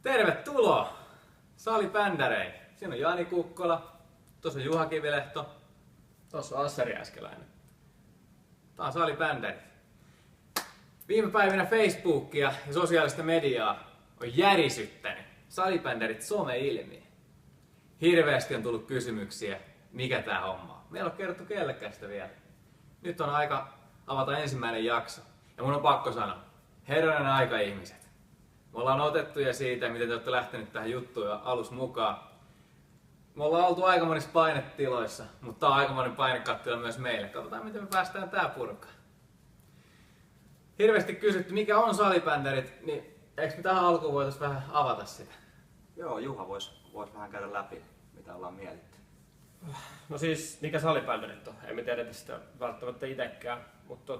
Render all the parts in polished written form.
Tervetuloa salibändäreihin. Siinä on Jani Kukkola, tuossa on Juha Kivilehto. Tuossa on Asseri Äskeläinen. Tää on salibändärit. Viime päivinä Facebookia ja sosiaalista mediaa on järisyttänyt salibändärit some-ilmiö. Hirveästi on tullut kysymyksiä, mikä tää homma on. Meillä on kerrottu kellekään sitä vielä. Nyt on aika avata ensimmäinen jakso. Ja mun on pakko sanoa, herranen aika ihmiset. Me ollaan otettuja siitä, miten te olette lähtenyt tähän juttuun jo alus mukaan. Me ollaan oltu aika monissa painetiloissa, mutta tää on aikamoinen painekattila myös meille. Katsotaan, miten me päästään tää purkaan. Hirveästi kysytty, mikä on salibänderit, niin eikö me tähän alkuun voitais vähän avata sitä? Joo, Juha vois vähän käydä läpi, mitä ollaan mietitty. No siis, mikä salibänderit on? Emme tiedä sitä välttämättä itsekään, mutta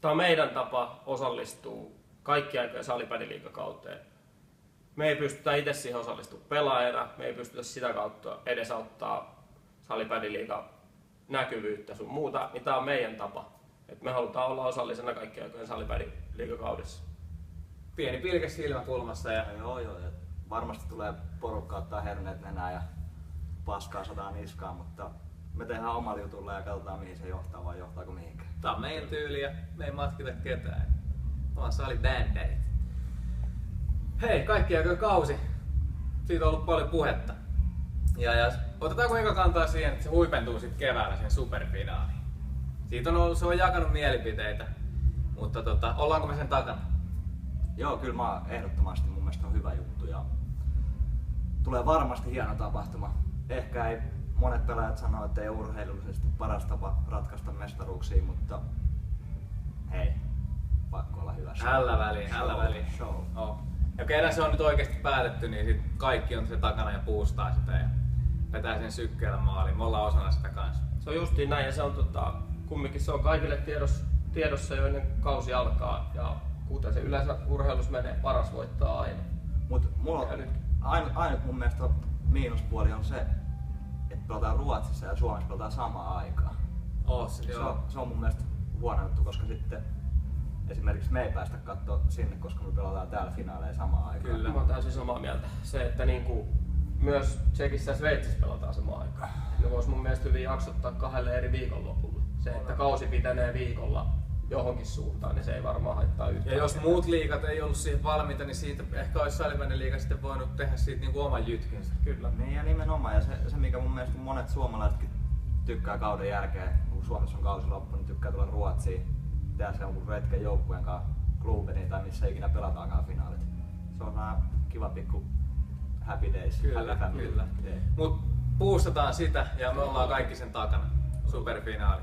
tää on meidän tapa osallistua kaikki aikojen salibändiliigakauteen. Me ei pystytä itse siihen osallistumaan pelaajana, me ei pystytä sitä kautta edesauttaa salibändiliigan näkyvyyttä sun muuta, niin tää on meidän tapa. Et me halutaan olla osallisena kaikki aikojen salibändiliigakaudessa. Pieni pilke silmäkulmassa ja Joo, varmasti tulee porukka ottaa herneet nenään ja paskaa sataa niskaan, mutta me tehdään omalla jutulla ja katsotaan mihin se johtaa vai johtaako mihinkään. tää on meidän tyyli ja me ei matkita ketään. Me ollaan salibänderit. Hei, kaikki aikojen kausi. Siitä on ollut paljon puhetta. Ja otetaanko eka kantaa siihen, että se huipentuu sitten keväällä siihen superfinaaliin. Siitä on ollut, se on jakanut mielipiteitä, mutta ollaanko me sen takana? Joo, kyllä mä ehdottomasti mun mielestä on hyvä juttu ja tulee varmasti hieno tapahtuma. Ehkä ei monet pelaajat sanoo, että ei ole urheilullisesti paras tapa ratkaista mestaruuksia, mutta hei, pakko olla hyvä show. Hällä väliin. Show. Oh. Ja kerran se on nyt oikeasti päätetty, niin sit kaikki on se takana ja puustaa sitä ja vetää sen sykkeellä maaliin. Me ollaan osana sitä kanssa. Se on justiin näin ja se on kumminkin se on kaikille tiedossa jo ennen kausi alkaa ja kuten se yleensä urheilussa menee, paras voittaa aina. Mut mulla ainut mun mielestä miinuspuoli on se, että pelataan Ruotsissa ja Suomessa pelataan samaan aikaan. Se on mun mielestä huono juttu, koska sitten esimerkiksi me ei päästä katsoa sinne, koska me pelataan täällä finaaleja samaan aikaan. Kyllä. Mä oon täysin samaa mieltä. Se, että myös Tsekissä ja Sveitsissä pelataan samaan aikaan. Ne vois mun mielestä hyvin jaksottaa 2 eri viikonlopulla. Se, että kausi pitenee viikolla johonkin suuntaan, niin se ei varmaan haittaa yhtään. Ja jos muut liigat ei ollut siihen valmiita, niin siitä ehkä olisi salibändiliiga sitten voinut tehdä siitä niinku oman jytkinsä. Kyllä. Niin ja nimenomaan, ja se mikä mun mielestä monet suomalaisetkin tykkää kauden jälkeen, kun Suomessa on kausi loppu, niin tykkää tulla Ruotsiin, tehdä se jonkun retken joukkueen kanssa Klubeniin tai missä ikinä pelataankaan finaalit. Se on vähän kiva pikku happy days. Kyllä. Day. Mut puustataan sitä ja me ollaan kaikki sen takana. Superfinaali.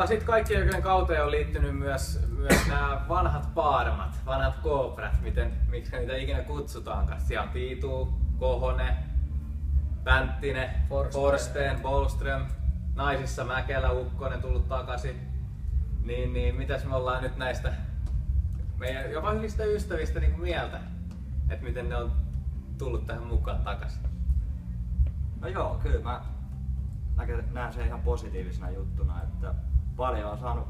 Sitten kaikkien aikojen kauteen on liittynyt myös nämä vanhat paarmat, vanhat kooprat, miksi niitä ikinä kutsutaankaan. Siellä on Tiitu, Kohonen, Pänttinen, Forsteen, Bolström, naisissa Mäkelä, Ukkonen tullut takaisin. Niin mitäs me ollaan nyt näistä meidän jopa hyvistä ystävistä niin mieltä, että miten ne on tullut tähän mukaan takaisin? No joo, kyllä mä näen sen ihan positiivisena juttuna, että paljon on saanut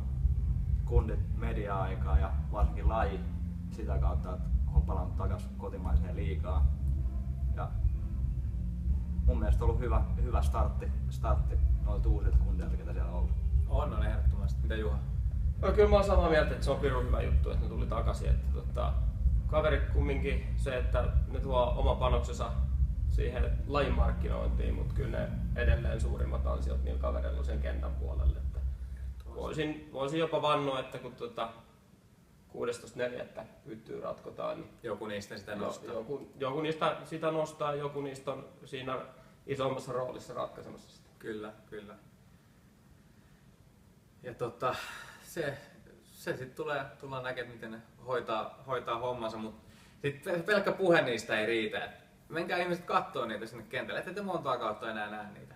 kundit media-aikaa ja varsinkin laji sitä kautta, että on palannut takaisin kotimaiseen liigaan. Ja mun mielestä on ollut hyvä startti noilta uusilta kundeilta, ketä siellä on ollut. On ehdottomasti. Mitä Juha? No, kyllä mä oon samaa mieltä, että se on pirun hyvä juttu, että ne tuli takaisin. Että kaverit kumminkin se, että ne tuo oma panoksensa siihen lajin markkinointiin, mutta kyllä ne edelleen suurimmat ansiot niillä kavereilla on sen kentän puolelle. Että voisin jopa vannoa, että kun 16.4. pyttyy ratkotaan, niin Joku niistä sitä nostaa. joku niistä sitä nostaa, joku niistä on siinä isommassa roolissa ratkaisemassa sitä. Kyllä. Ja se sitten tullaan näkemään, miten ne hoitaa hommansa, mutta sitten pelkkä puhe niistä ei riitä. Menkää ihmiset kattoo niitä sinne kentälle, ettei te montaa kautta enää näe niitä.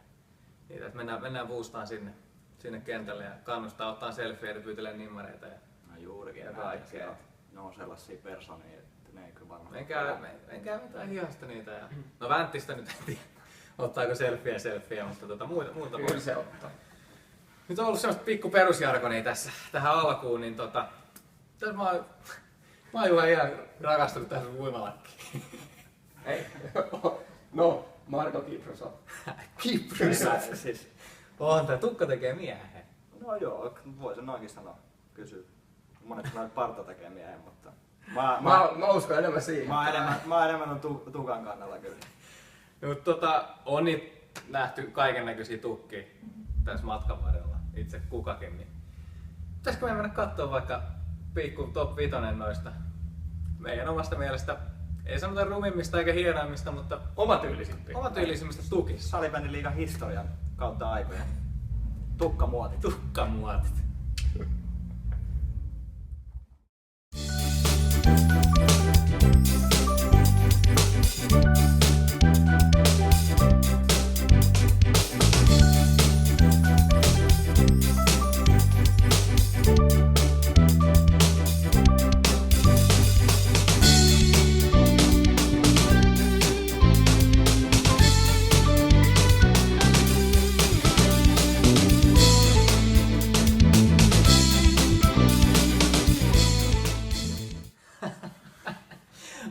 Että mennään boostaan sinne kentälle ja kannustaa ottaa selfieitä, pyytelee nimmareita ja Juurikin ja kaikkea. Ne on sellaisia persoonia, että ne ei kyllä varmasti... Menkää mitään hihasta niitä. Ja... No Vänttistä nyt en tiedä, ottaako selfieä, mutta muuta Kyllä se ottaa. Nyt on ollut semmoista pikku perusjargonia tässä tähän alkuun, niin tässä mä oon Mä oon ihan rakastunut tähän sun uimalakkiin. Ei. No, Marko Kiprosa. Kiprysä. Siis, On tää tukka tekee miehen. no joo, voi sen noinkin sanoa. Kysy. Monet sanoo, että parta tekee miehen, mutta... Mä uskon enemmän siihen. Mä oon enemmän tukan kannalla kyllä. No, mutta on niitä nähty kaiken näköisiä tukkia tässä matkan varrella, itse kukakin. Niin. Pitäisikö me mennä katsoa vaikka pikku top 5 noista meidän omasta mielestä, ei sanota rumimmista eikä hienoimmista, mutta omatyylisimmistä tukista. Salibändin liigan historian kautta aikojen. Tukkamuotit. Tukkamuotit.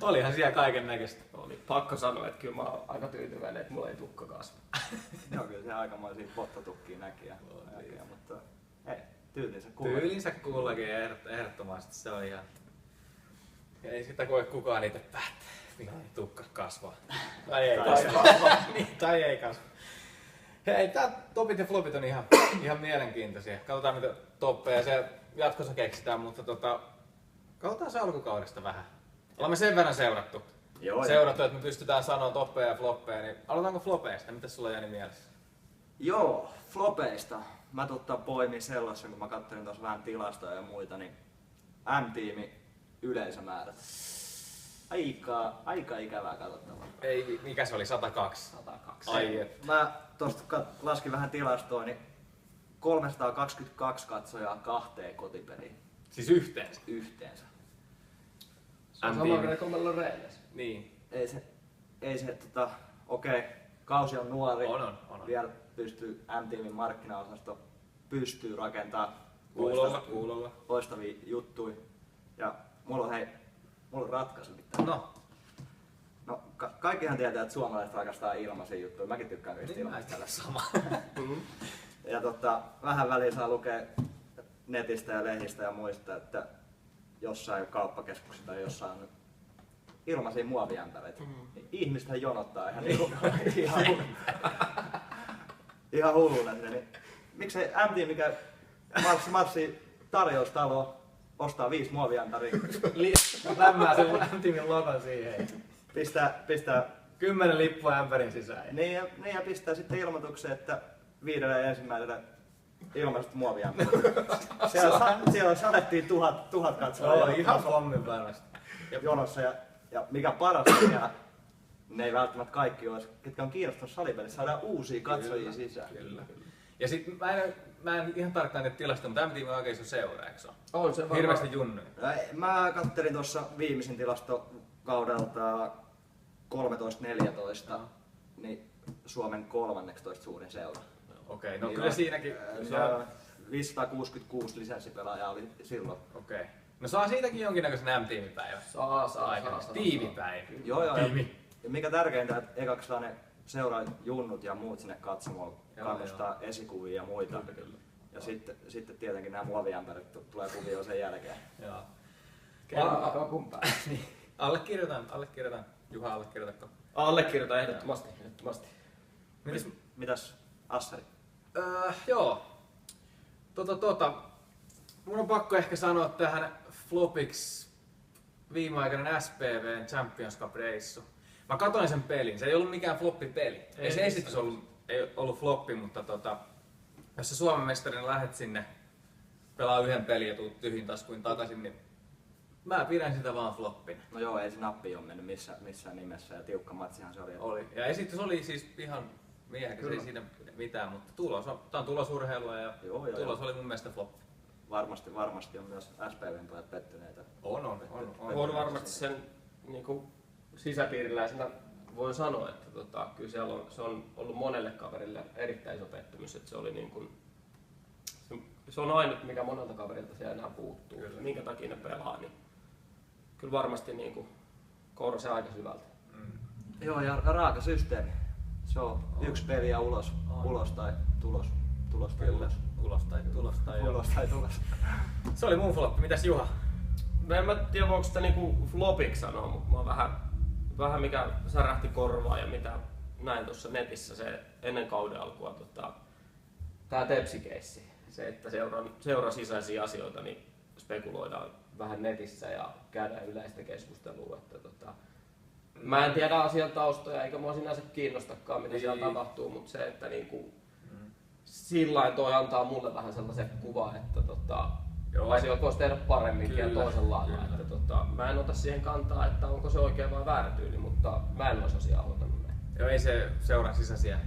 Olihan siellä kaiken näköistä. Oli pakko sanoa, että kyllä mä oon aika tyytyväinen, että mulla ei tukka kasva. Joo, kyllä se aikamoisia pottatukkia näki mutta ei, tyylinsä kuulee. Tyylinsä kullakin ehdottomasti se on ihan... Ei sitä voi kukaan itse päättää, mihin tukka kasvaa. Tai ei kasva. Niin, tai ei kasva. Hei, tää topit ja flopit on ihan mielenkiintoisia. Katsotaan mitä toppeja se jatkossa keksitään, mutta katsotaan se alkukaudesta vähän. Olemme sen verran seurattu, että me pystytään sanoa toppeja ja floppeja, niin aloitaanko flopeista? Mitäs sulla Jani mielessä? Joo, flopeista. Mä poimin sellaisen, kun mä katselin tuossa vähän tilastoja ja muita, niin M-tiimi yleisömäärät. Aika ikävää katsottavaa. Ei, mikä se oli? 102? 102. Ai et. Mä tosta laskin vähän tilastoa, niin 322 katsojaa 2 kotipeliin Siis yhteensä? yhteensä. Se on sama rekomella Reines. Niin. Ei se okei, kausi on nuori. On. Vielä pystyy M-tiimin markkinaosasto pystyy rakentamaan Kuulolla. loistavia juttuja. Ja mulla on ratkaisu pitää. No, kaikkihan tietää, että suomalaiset rakastaa ilmaisia juttuja. Mäkin tykkään niistä ilmaisista. Sama. Ja vähän väliin saa lukea netistä ja lehdistä ja muista, että jossain kauppakeskuksissa tai jossain on ilmaisia muoviämpäreitä. Ihmistähän jonottaa ihan hulluna. Niin, miksei M-tiimi, mikä marssi tarjoustaloon, ostaa 5 muoviämpäriä. Lämmää sen M-tiimin logon siihen. Pistää 10 lippua ämpärin sisään. Niin ja pistää sitten ilmoituksen, että 5 ensimmäisellä ilmaiset muoviämpärit. Siellä sadettiin 1000 katsojaa. Ihan pommin varmasti. Jonossa ja mikä parasta vielä, ne ei välttämättä kaikki olisi, ketkä on kiinnostunut salipelissä, saadaan uusia katsojia sisään. Kyllä. Ja sit mä en ihan tarkkaan niitä tilastoja, mutta M-tiimi on oikein sun seura, eikö se ole? On se varmaan. Hirveästi junnuja. Mä kattelin tuossa viimeisin tilastokaudelta 13-14, niin Suomen 13 suurin seura. Okei, no Niin kyllä siinäkin. Ja 566 lisenssipelaajaa oli silloin. Okei. No saa siitäkin jonkinnäköisen M-tiimipäivän. Saa. Tiimipäivä. Joo. Tiimi. Ja mikä tärkeintä, että ekaksi saa ne seuraa junnut ja muut sinne katsomaan, kannustaa esikuvia ja muita. Kyllä. Ja sitten tietenkin nämä muoviämpärit tulee kuvioon sen jälkeen. Joo. Kakun päälle. Allekirjoitan. Juha, allekirjoitatko? Allekirjoitan ehdottomasti. Mitäs Assari? Joo. Mun on pakko ehkä sanoa tähän flopiksi viimeaikainen SPVn Champions Cup-reissu. Mä katoin sen pelin, se ei ollut mikään floppipeli. Ei se esitys ollut floppi, mutta jos sä Suomen mestarina lähet sinne pelaa yhden pelin ja tuut tyhjin taskuin takaisin, niin mä pidän sitä vaan floppina. No joo, ei se nappi ole mennyt missään nimessä ja tiukka matsihan se oli. Oli. Ja esitys oli siis ihan miehekäs, ei siinä mitään, mutta tää on tulosurheilua ja tulos oli mun mielestä floppi. Varmasti on myös SPVn pojat pettyneitä. On varmasti sen niinku sisäpiiriläisenä voin sanoa, että kyllä siellä se on ollut monelle kaverille erittäin iso pettymys, että se oli niin kuin, se on ainut mikä monelta kaverilta siellä enää puuttuu. Kyllä. Minkä takia ne pelaa, niin kyllä varmasti niinku kourasi aika syvältä. Joo, ja raaka systeemi. Se on yksi peli ja ulos tai tulos tai ulos. Ulos tai tulos tai joo. Ulos tai tulos. Se oli mun floppi. Mitäs Juha? No en mä tiedä voiko sitä niinku flopiksi sanoa, mutta mä vähän mikä särähti korvaa ja mitä näin tuossa netissä se ennen kauden alkua tää Tepsi-keissi. Se, että seuran sisäisiä asioita niin spekuloidaan vähän netissä ja käydään yleistä keskustelua. Että mä en tiedä asian taustoja eikä mua sinänsä kiinnostakaan mitä siellä tapahtuu, mutta se, että niinku, sillain toi antaa mulle vähän sellaisen kuvan, että asioita voisi tehdä paremminkin ja toisella lailla. Että mä en ota siihen kantaa, että onko se oikein vai väärä tyyli, mutta mä en olisi asiaa hoitanut näin. Joo, ei se seuran sisäisiä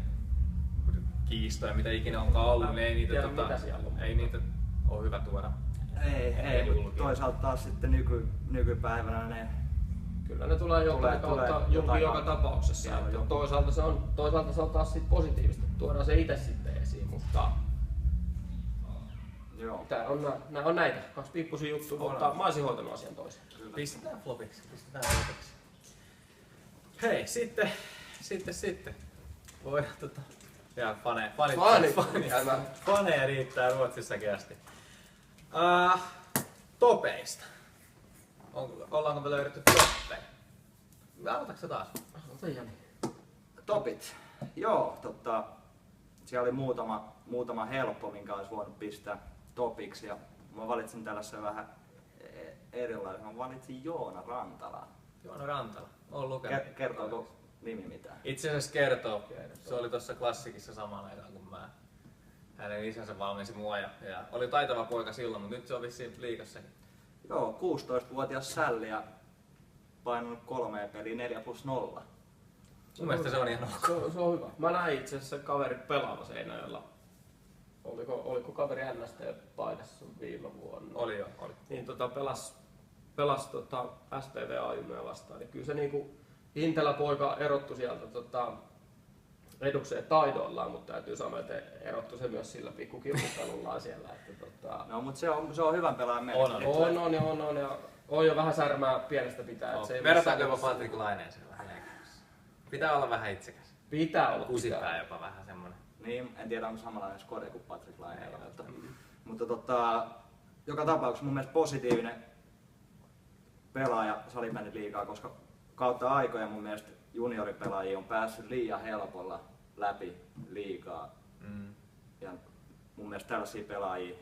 kiistoja, mitä ikinä onkaan ollut, niin ei niitä ole hyvä tuoda. Ei, mutta toisaalta taas sitten nykypäivänä ne kyllä ne tulee jotain kautta julki joka tapauksessa. Toisaalta se on taas sit positiivista, että tuodaan se itse sitten esiin, mutta joo. Nää on näitä, kaksi piippuisia juttuja, mutta mä olisin hoitanut asian toisen. Pistetään flopiksi. Hei, sitten. Voi ja faneja riittää Ruotsissakin asti. Topeista. Ollaanko me löydetty toppeja? Aloitatko sä taas? Topit. Joo, siellä oli muutama helppo, minkä olisi voinut pistää topiksi. Ja mä valitsin tällaisen vähän erilaisen. Mä valitsin Joona Rantalaa. Joona Rantala. Oon lukenut. Kertooko nimi mitään? Itse asiassa kertoo. Se oli tuossa Klassikissa samaan aikaan kuin mä. Hänen isänsä valmensi mua ja oli taitava poika silloin, mutta nyt se on vissiin liigassakin. Joo, 16-vuotias sälli ja painanut 3 peliä 4+0. Mun mielestä se on ihan ok. Se on hyvä. Mä näin itse asiassa kaveri pelaava Seinäjoella. Oliko kaveri NST-paidassa viime vuonna? Oli jo. Niin pelas SPV-ajumia vastaan. Niin kyllä se niinku Intelä-poika erottui sieltä edukseen taidoillaan, mutta täytyy sanoa, että erottui se myös sillä pikkukilputtelullaan siellä. Että no, mutta se on hyvän pelaajan merkki. On ja on jo vähän särmää pienestä pitää. Vertaanko jopa Patrick Laineeseen vähän leikkimässä? Pitää olla vähän itsekäs. Pitää olla. Kusipää jopa vähän semmonen. Niin, en tiedä onko samanlainen skode kuin Patrick Laineella. Mutta joka tapauksessa mun mielestä positiivinen pelaaja salibändiliigaa, koska kautta aikoja mun mielestä junioripelaajia on päässyt liian helpolla läpi liigaa. Ja mun mielestä tällaisia pelaajia,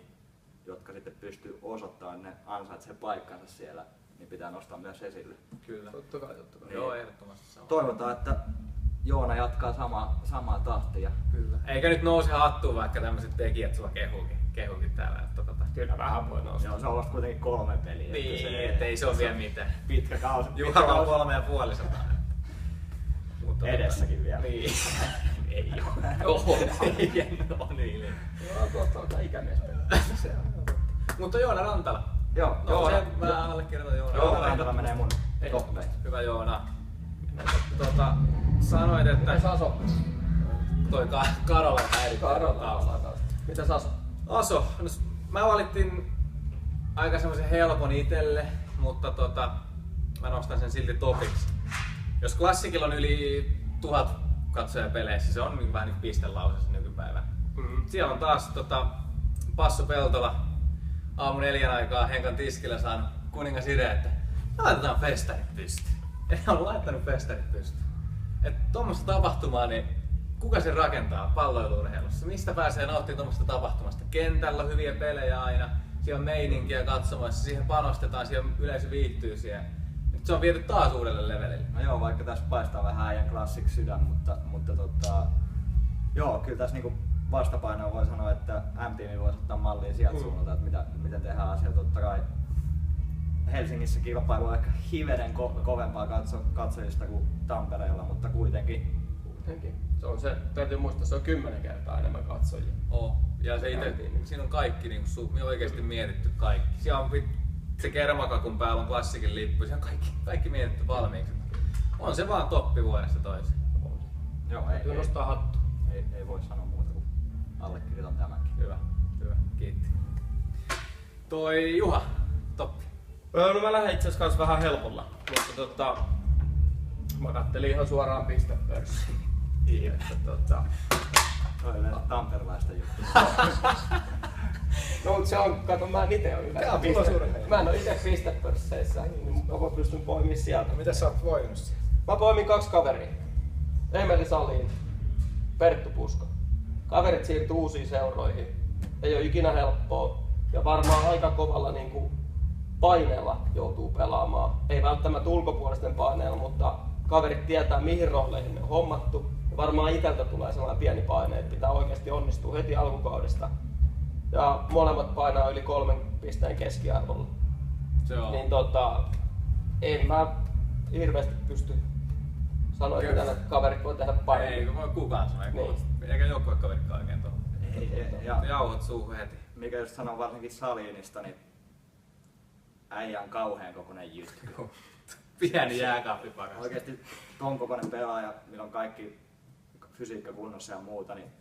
jotka sitten pystyy osoittamaan, ne ansaitsee paikkansa siellä, niin pitää nostaa myös esille. Kyllä. Totta kai. Niin. Joo, ehdottomasti sama. Toivotaan, että Joona jatkaa samaa tahtia. Kyllä. Eikä nyt nouse hattuun, vaikka tämmöiset tekijät sua kehuukin täällä. Kyllä vähän voi nostaa. Joo, se on vasta kuitenkin 3 peliä. Niin, ettei se ole vielä mitään. Pitkä kausi. Juhalla on 3,5. Mutta edessäkin vielä. Niin. Ei oo. No niin. Tuosta ikämies pelaa. Mutta Joona Rantala. Joo, mä allekirjoitan Joona. Joona Rantala menee mun toppeihin. Hyvä Joona. Sanoit, että Saso. Toi Karola häirittää. Mitäs Aso? No, mä valittiin aika semmoisen helpon itelle, mutta mä nostan sen silti topiksi. Jos Klassikilla on yli 1000 katsoja peleissä, se on vähän niin pistelausessa nykypäivänä. Siellä on taas Passu Peltola aamu 4 aikaa Henkan tiskillä saanut kuningas idea, että laitetaan festarit pystyyn. Ja ne on laittanut festarit pystyyn. Että tuommoista tapahtumaa, niin kuka se rakentaa palloilu-urheilussa? Mistä pääsee nauttimaan tuommoista tapahtumasta? Kentällä on hyviä pelejä aina, siellä on meininkiä katsomassa, siihen panostetaan, siellä yleisö viihtyy siellä. Nyt se on viety taas uudelle levelille. No joo, vaikka tässä paistaa vähän äijän Classic sydän, mutta joo, kyllä tässä niinku vastapainoa voi sanoa, että M-tiimi voisi ottaa mallia sieltä suunnalta, että miten tehdään asiat. Totta kai Helsingissä kilpailu on ehkä hivenen kovempaa katsojista kuin Tampereella, mutta kuitenkin. Se täytyy muistaa, se on 10 kertaa enemmän katsojia. Ja se siinä on kaikki oikeasti mietitty kaikki. Siellä on se kermakakun päällä on Klassikin lippu, siellä on kaikki mietitty valmiiksi. On se vaan toppi vuodesta toiseen. Joo, ei nostaa hattu. Ei voi sanoa muuta kuin allekirjoitan tämänkin. Hyvä, kiitti. Toi Juha, toppi. No mä lähden itse asiassa vähän helpolla, mutta mä kattelin ihan suoraan pistepörssiin. Toi yleensä tamperelaista juttua. No mut se on, kato mä en ite oo yleensä mä en oo ite pistepörsseissä, niin mä pystyn poimimaan sieltä. Mitä sä oot poiminut? Mä poimin 2 kaveria. Emeli Salin, Perttu Pusko. Kaverit siirtyi uusiin seuroihin. Ei oo ikinä helppoa ja varmaan aika kovalla niinku paineella joutuu pelaamaan. Ei välttämättä ulkopuolisten paineella, mutta kaverit tietää mihin rooleihin ne on hommattu. Ja varmaan iteltä tulee sellainen pieni paine, että pitää oikeasti onnistua heti alkukaudesta. Ja molemmat painaa yli 3 pisteen keskiarvolla. Se on. Niin en mä hirveästi pysty sanoa, mitä ne kaverit voi tehdä paremmin. Ei voi kukaan sanoa, Niin. eikä joukkuekaveritkaan oikein tuolla. Ja Jauhot suuhun heti. mikä just sanoo varsinkin Salinista, niin äijä on kauhean kokoinen jytky. Pieni jääkaappipakas. Oikeesti ton kokoinen pelaaja, millä on kaikki fysiikka kunnossa ja muuta, niin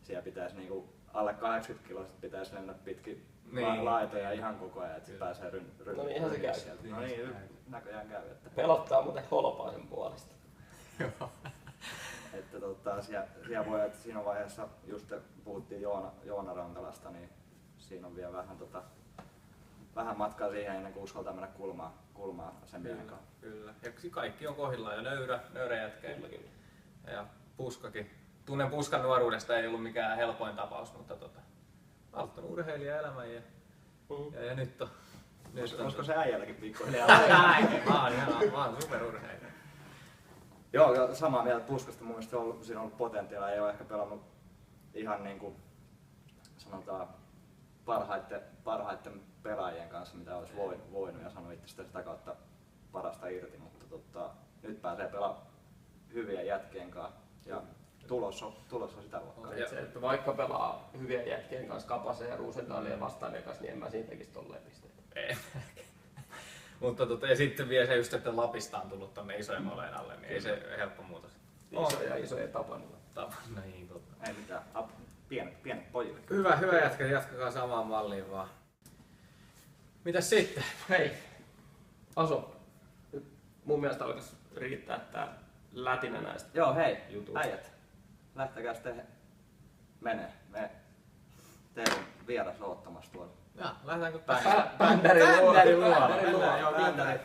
siellä pitäisi niinku alle 80 kilosta pitäisi mennä pitkin Niin. laitoja ihan koko ajan, että pääsee No niin, ihan se käy. sieltä. No niin, näköjään käy. Että, Pelottaa muuten Holopaisen puolesta. että siellä voi, että siinä vaiheessa just puhuttiin Joona Rantalasta, niin siinä on vielä vähän matkaa siihen ennen kuin uskaltaa mennä kulmaa sen miehen kanssa. Kyllä. Ja kaikki on kohdillaan ja nöyrä jätkä. Ja Puskakin. Tunnen Puskan nuoruudesta, ei ollut mikään helpoin tapaus, mutta auttanut urheilijaelämän ja nyt on. Olisiko se äijälläkin pikkuhiljaa? Mä oon superurheilija. Joo, samaa mieltä Puskasta. Mun mielestä siinä on ollut potentiaalia. Ei ole ehkä pelannut ihan niin kuin sanotaan parhaiten pelaajien kanssa, mitä olisi voinut ja sanoi itse sitä kautta parasta irti. Mutta nyt pääsee pelaamaan hyvien jätkien kanssa ja tulos on sitä luokkaa. Se, että vaikka pelaa hyvien jätkien kanssa Kapasen ja Rosendalien vastainen kanssa, niin en mä siitä tekisi tolleen pisteitä. Mutta ja sitten vielä se just, että Lapista on tullut tonne isojen moleen alle, niin ei se helppo muutos. Isoja tapanilla. No niin, totta. Ei mitään, pienet pojille. Hyvä jätkä, jatkakaa samaan malliin vaan. Mitäs sitten? Hei, Aso. Nyt mun mielestä alkaisi riittää tää lätinä näistä. Joo, hei, jutuista. äijät, lähtekää sitten menee. Me teillä on vieras oottamassa tuolla. Ja, lähdetäänkö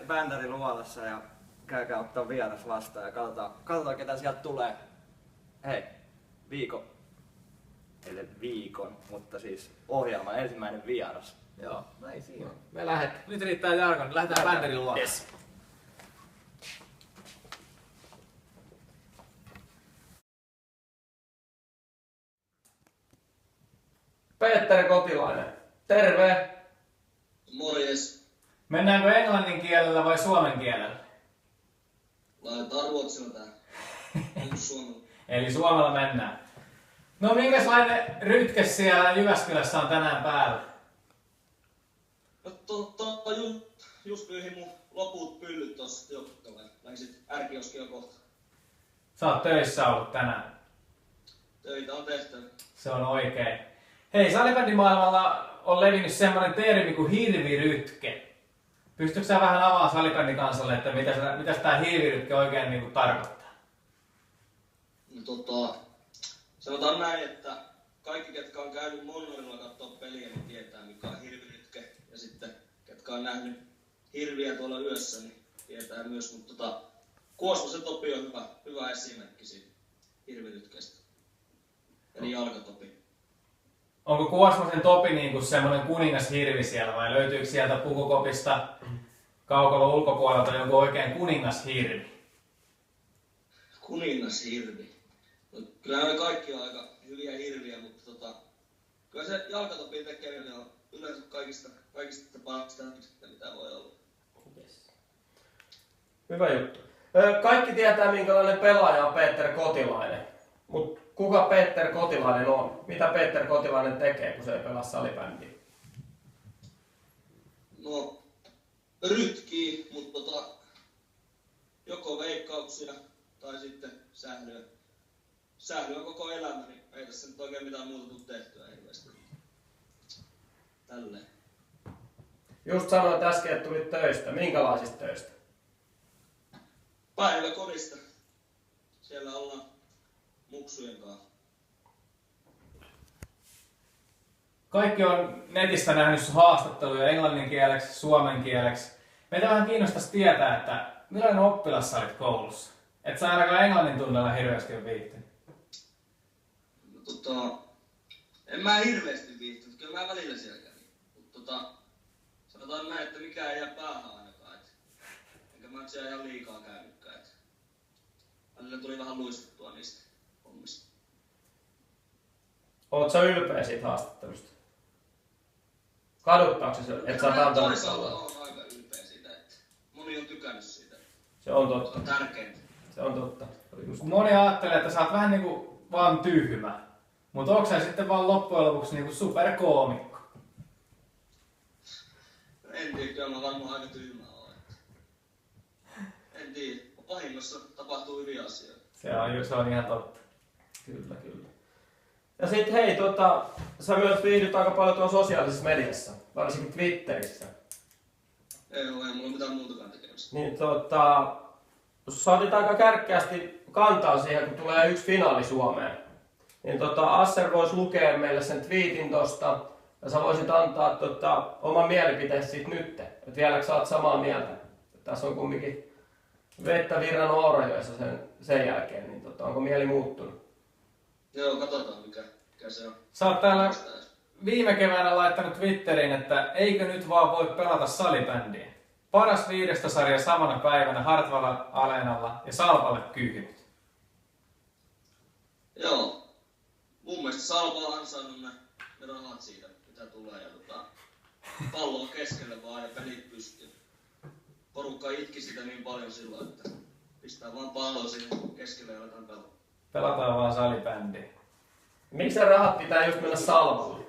Bändäri luolassa ja käykää ottaa vieras vastaan ja katsotaan ketä sieltä tulee. Hei, viikon, mutta siis ohjelman ensimmäinen vieras. Joo, näin siinä. Me lähet. Nyt riittää Jarkon, lähdetään Bändärin luo. Yes. Petteri Kotilainen, terve! Morjes. Mennäänkö englannin kielellä vai suomen kielellä? Laitetaan ruotsilla tää. Onko suomella? Eli suomella mennään. No minkälainen rytke siellä Jyväskylässä on tänään päällä? No just pyyhin mun loput pyllyt tossa joukkoille. Lähdin sit ärkioskilla kohta. Sä oot töissä ollut tänään. Töitä on tehty. Se on oikein. Hei, salibändimaailmalla on levinnyt semmoinen termi kuin hirvirytke. Pystytkö sä vähän avaamaan salibändin kansalle, että mitä tää hirvirytke oikein niinku tarkoittaa? No sanotaan näin, että kaikki ketkä on käynyt Monnorilla kattoo peliä, niin tietää mikä on hirvirytke. Ja sitten ketkä on nähnyt hirviä tuolla yössä, niin tietää myös. Mutta Kuosmosen Topi on hyvä esimerkki siitä hirvirytkeestä. Eli jalkatopi. Onko Kuosmosen Topi niinku semmoinen kuningashirvi siellä vai löytyykö sieltä Pukukopista kaukolon ulkopuolelta joku oikein kuningashirvi? Kuningashirvi. No, kyllä ne kaikki on aika hyviä hirviä, mutta kyllä se jalkatopin tekeminen on yleensä kaikista parasta, mitä voi olla. Yes. Hyvä juttu. Kaikki tietää minkälainen pelaaja on Petteri Kotilainen. Mut kuka Petteri Kotilainen on? Mitä Petteri Kotilainen tekee, kun se ei pelaa salibändiä? No, rytkii, mutta joko veikkauksia tai sitten sählyä. Sählyä koko elämä, niin ei tässä nyt oikein mitään muuta tule tehtyä hirveästi. Tälleen. Just sanoit äsken, että tulit töistä. Minkälaisista töistä? Päiväkodista. Siellä ollaan muksujen kanssa. Kaikki on netistä nähnyt sun haastatteluja englanninkieleksi, suomenkieleksi. Meitä vähän kiinnostaisi tietää, että millainen oppilas sä olit koulussa? Et sä ainakaan englannin tunnella hirveästi ole viihtynyt. En mä hirveästi viihtynyt, kyllä mä välillä siellä kävin. Sanotaan näin, että mikään ei jää päähän ainakaan. Enkä mä siellä ihan liikaa käynytkään. Välillä tuli vähän luistuttua niistä hommista. Oot sä ylpeä siitä haastattelusta? Kaduttaako se, että sä oot antanut toisaalta on aika ylpeä siitä, että moni on tykännyt siitä. Se on Se totta. on tärkeintä. Se on totta. Kun moni ajattelee, että sä oot vähän niinku vaan tyhmä. Mutta onko sä sitten vaan loppujen lopuksi niinku superkoomikko? En tiedä, kyllä mä varmaan aika tyhmä olen. En tiedä. Pahimmassa tapahtuu hyviä asioita. Se on ihan totta. Kyllä. Ja sit hei, sä myös viihdyt aika paljon tuolla sosiaalisessa mediassa, varsinkin Twitterissä. Ei mulla mitään muutakaan tekemistä. Niin sä otit aika kärkkäästi kantaa siihen, kun tulee yksi finaali Suomeen. Niin Asser voisi lukea meille sen twiitin tosta, ja sä voisit antaa oman mielipiteesi siitä nyt. Et vieläkö sä oot samaa mieltä? Tässä on kumminkin vettä virran Ourajoessa sen jälkeen, niin onko mieli muuttunut? Joo, katsotaan mikä se on. Sä oot täällä viime keväänä laittanut Twitteriin, että eikö nyt vaan voi pelata salibändiä. Paras 5 sarja samana päivänä Hartwalla Alenalla ja Salpalle kyhnyt. Joo. Mun mielestä Salpa on ansainnut ne rahat siitä, mitä tulee. Ja pallo on keskelle vaan ja pelit pystyy. Porukka itki sitä niin paljon silloin, että pistää vaan palloa sinne keskelle ja aletaan pelata. Pelataan vaan salibändiä. Miksi ne rahat pitää just mennä Salpalle?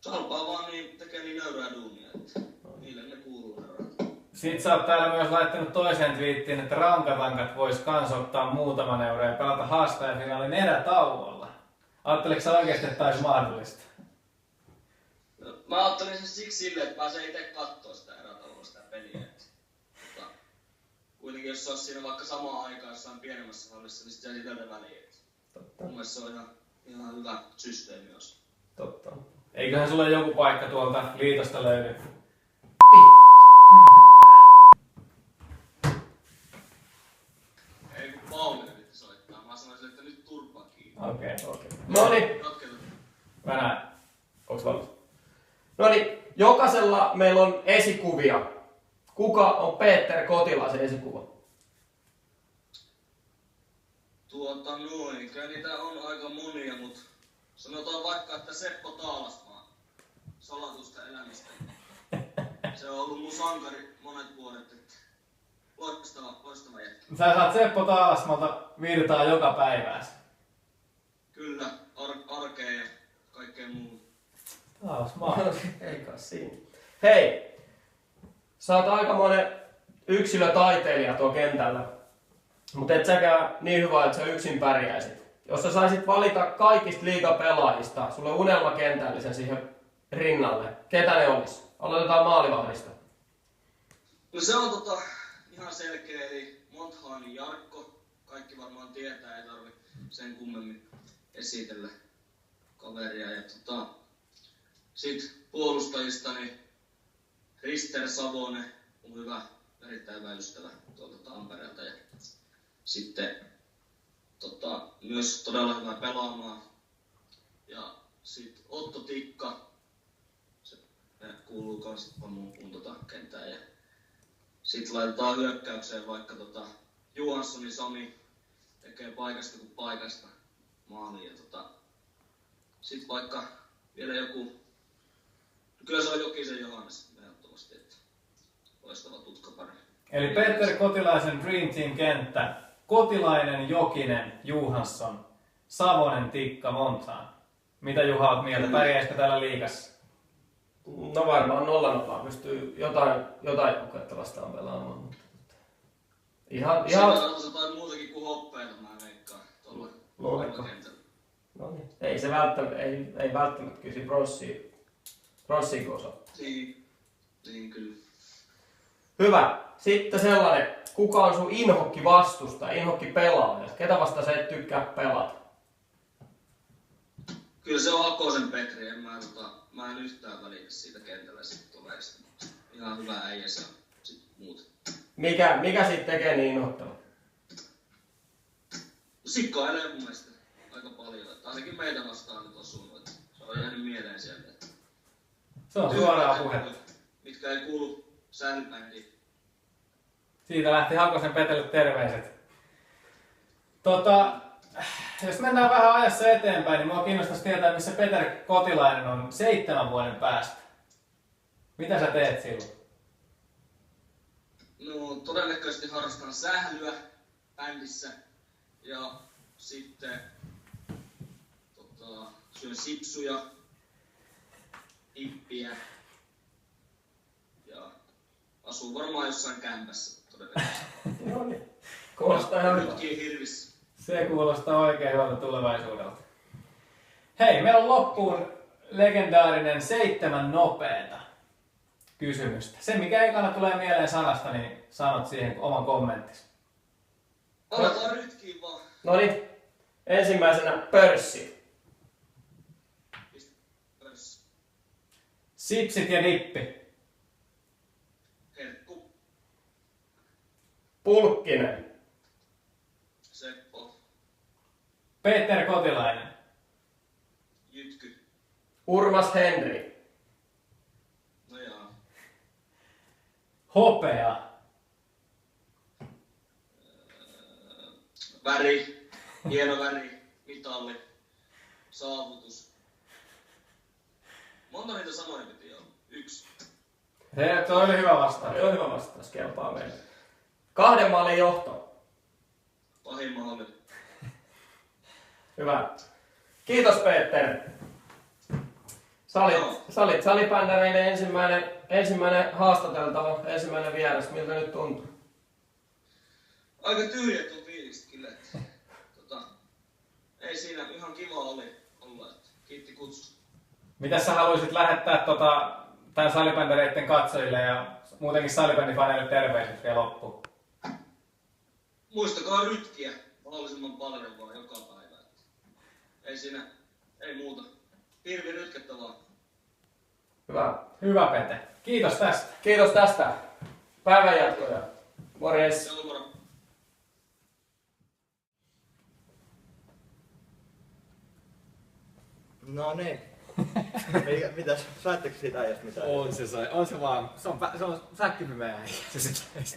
Salpaa vaan tekee niin nöyrää duunia, että niille ne kuuluu ne rahat. Sitten sä oot täällä myös laittanut toiseen twiittiin, että rankatankat vois kans ottaa muutaman euron ja pelata haastajafinaalin erätauolla. Ajatteliko sä oikeesti, että tää olisi mahdollista? No, mä ajattelin sen siksi silleen, että pääsee itse kattoo sitä erätauolla sitä peliä. Kuitenkin jos se olisi siinä vaikka samaan aikaan jossain pienemmässä hallissa, niin sitten se ei tätä väliä. Mun mielestä se on ihan hyvä systeemi jos. Totta. Eiköhän sulle joku paikka tuolta liitosta löydy? Ei kun Pauli yritti soittaa. Mä sanoisin, että nyt turpaa kiinni. Okei. Noniin. Jatketaan. Mä näen. Onks valmis? Noniin, jokaisella meillä on esikuvia. Kuka on Peter Kotilaisen esikuva? Kyllä niitä on aika monia, mutta sanotaan vaikka, että Seppo Taalasmaa salatusta elämistä. Se on ollut mun sankari monet vuodet, että loistava jätkä. Sä saat Seppo Taalasmalta virtaa joka päiväänsä. Kyllä, arkea ja kaikkea muuta. Taalasmaa. Eikä siinä. Hei, sä oot aikamoinen yksilötaiteilija tuolla kentällä. Mutta et säkään niin hyvä, että sä yksin pärjäisit. Jos sä saisit valita kaikista liigapelaajista sulle unelmakentällisen siihen rinnalle, ketä ne olis? Aloitetaan maalivahdista. No se on ihan selkeä, eli Monthanin Jarkko. Kaikki varmaan tietää, ei tarvi sen kummemmin esitellä kaveria. Ja sit puolustajista niin Rister Savonen on hyvä, erittäin hyvä ystävä tuolta Tampereelta. Ja sitten myös todella hyvä pelaamaan. Ja sitten Otto Tikka, se kuuluu kans mun kenttään. Ja sitten laitetaan hyökkäykseen vaikka Johanssonin Sami tekee paikasta kuin paikasta maaliin. Ja sitten vaikka vielä joku, kyllä se on Jokisen Johannes ehdottomasti, että loistava tutkapari. Eli Peter Kotilaisen Dream Team kenttä. Kotilainen, Jokinen, Johansson, Savonen, Tikka, Monthan. Mitä Juha oot mieltä? Pärjäisikö täällä liigassa? No varmaan 0-0 pystyy jotain joukkuetta vastaan pelaamaan. Mutta ihan... Se on jotain muutakin kuin hoppeita, mä veikkaan. Luuletko? No niin. Ei se välttämättä, ei välttämättä kyllä siinä bronssia Rossiko osaa? Niin kyllä. Hyvä. Sitten sellainen, kuka on sun inhokki vastusta, inhokki pelaaja? Ketä vasta sä et tykkää pelata? Kyllä se on Hakosen Petri, mä en yhtään välitä siitä kentällä sitten toveista. Ihan hyvä äijä se on sit muut. Mikä siitä tekee niin inhottavan? Sikkailee mun mielestä aika paljon, että ainakin meitä vastaan nyt osunut, että se on jäänyt mieleen sieltä. Se on suoraa puhetta. Mitkä ei kuulu säänpäin. Siitä lähti Hakosen Petelle terveiset. Jos mennään vähän ajassa eteenpäin, niin mua kiinnostaisi tietää, missä Peter Kotilainen on 7 vuoden päästä. Mitä sä teet silloin? No todennäköisesti harrastan sählyä bändissä ja sitten syön sipsuja, hippiä ja asun varmaan jossain kämpässä todennäköisesti. No niin. Kuulostaa ihan hyvä. Nytkin hirvissä. Se kuulostaa oikein hyvältä tulevaisuudelta. Hei, meillä on loppuun legendaarinen 7 nopeeta kysymystä. Se, mikä ekana tulee mieleen sanasta, niin sanot siihen oman kommenttisi. Aletaan rytkiin vaan. No niin. Ensimmäisenä pörssi. Pörssi. Sipsit ja dippi. Herkku. Pulkkinen. Seppo. Peter Kotilainen. Jytky. Urmas Henri. No jaa. Hopea. Väri. Hieno väri. Mitalli. Saavutus. Monta niitä sanoja piti olla? 1. Se oli hyvä vastaus. Joo, hyvä vastaus. Kelpaa meille. 2 maalin johto. Pahin mahdollinen. Hyvä. Kiitos Peter. Sä olit salibändereiden ensimmäinen haastateltava, ensimmäinen vieras. Miltä nyt tuntuu? Aika tyhjät on fiilikset kyllä. Ei siinä, ihan kiva oli olla. Kiitti kutsusta. Mitä sä haluaisit lähettää tämän salibändereiden katsojille ja muutenkin salibändifaneille terveiset vielä loppuun? Muistakaa rytkiä mahdollisimman paljon vaan joka päivä. Ei siinä, ei muuta. Hirvi rytkettä vaan. Hyvä. Hyvä Pete. Kiitos tästä. Kiitos tästä. Päivän jatkoja. Morjes. Se on moro. No niin. Mitäs, saitteko siitä äijästä mitään? On se vaan. Se on säkkipimeä.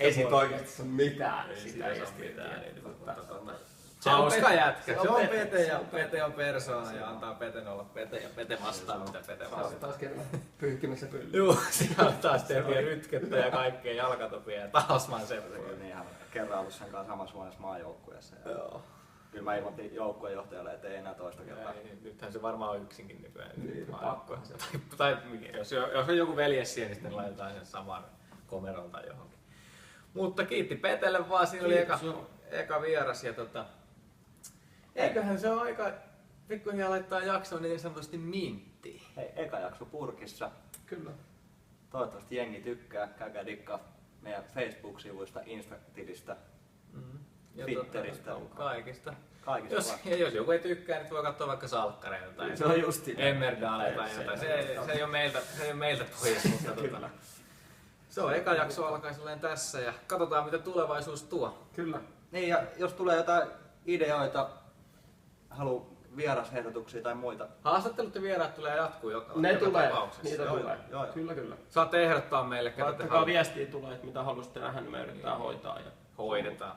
Ei siitä oikeesti mitään. Se Hauska jätkä. se on Pete on persoona ja antaa Peten olla Pete ja Pete vastaa mitä Pete vastaa. Taas kerran pyyhkimässä pyllyä. Juu, siinä on taas tehtyä rytkettä ja kaikkea jalkatopia ja talisman Niin ihan kerran ollut sen kanssa samassa huoneessa maajoukkueessa. Joo. Kyllä mä ilmoitin joukkuejohtajalle, ettei enää toista kertaa. Nythän se varmaan on yksinkin nykyään. Niin, pakkohan se. Tai jos on joku veljes siellä, niin sitten laitetaan sen saman komeron tai johonkin. Mutta kiitti Petelle vaan, siinä oli eka vieras. Ja eiköhän se ole aika pikkuhiljaa laittaa jaksoon niin sanotusti minttiin. Hei, eka jakso purkissa. Kyllä. Toivottavasti jengi tykkää. Käykää dikkaa meidän Facebook-sivuista, Insta-tilistä, Ja Twitteristä. kaikista. Kaikista Jos joku ei tykkää, niin voi katsoa vaikka salkkareita tai Se on justi. Emmerdaleja tai jotain. Se ei ole meiltä pois, mutta se on eka jakso alkaa silleen tässä ja katsotaan mitä tulevaisuus tuo. Kyllä. Niin, ja jos tulee jotain ideoita, vierasehdotuksia tai muita. Haastattelut ja vieraat tulee jatkuu joka tapauksessa. Niitä Joo, tulee. joo. Kyllä. Saatte ehdottaa meille, ketä te Laittakaa viestiä tulee, että mitä haluaisitte nähdä, niin me yritetään hoitaa. Ja hoidetaan.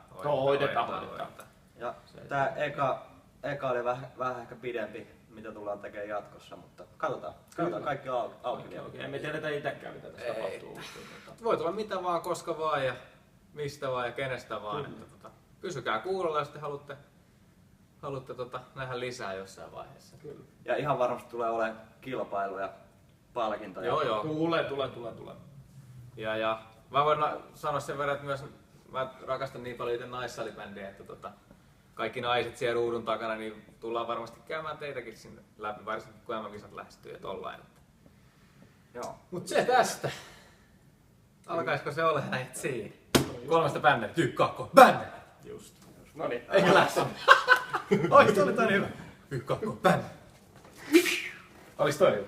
Ja tää eka oli vähän ehkä pidempi, mitä tullaan tekemään jatkossa, mutta katsotaan kaikki auki. Okei. Me tiedetä itsekään, mitä tässä tapahtuu. Voi tulla mitä vaan, koska vaan ja mistä vaan ja kenestä vaan. Että, pysykää kuulolla, jos te haluatte nähdä lisää jossain vaiheessa. Kyllä. Ja ihan varmasti tulee olemaan kilpailuja, palkintoja. Joo. Tulee. Ja mä voin sanoa sen verran, että myös mä rakastan niin paljon itse naissalibändiä, että kaikki naiset siellä ruudun takana, niin tullaan varmasti käymään teitäkin sinne läpi, varsinkin kun MM-kisat lähestyy ja tollain. Joo. Mut se tästä. Alkaisiko se olla näin siinä? 3 bänderiä. 1, 2, bänderi! Just. No niin. Eikö lähtö? Oi, se oli toinen hyvä. 1, 2, bänderi! Olis toi hyvä?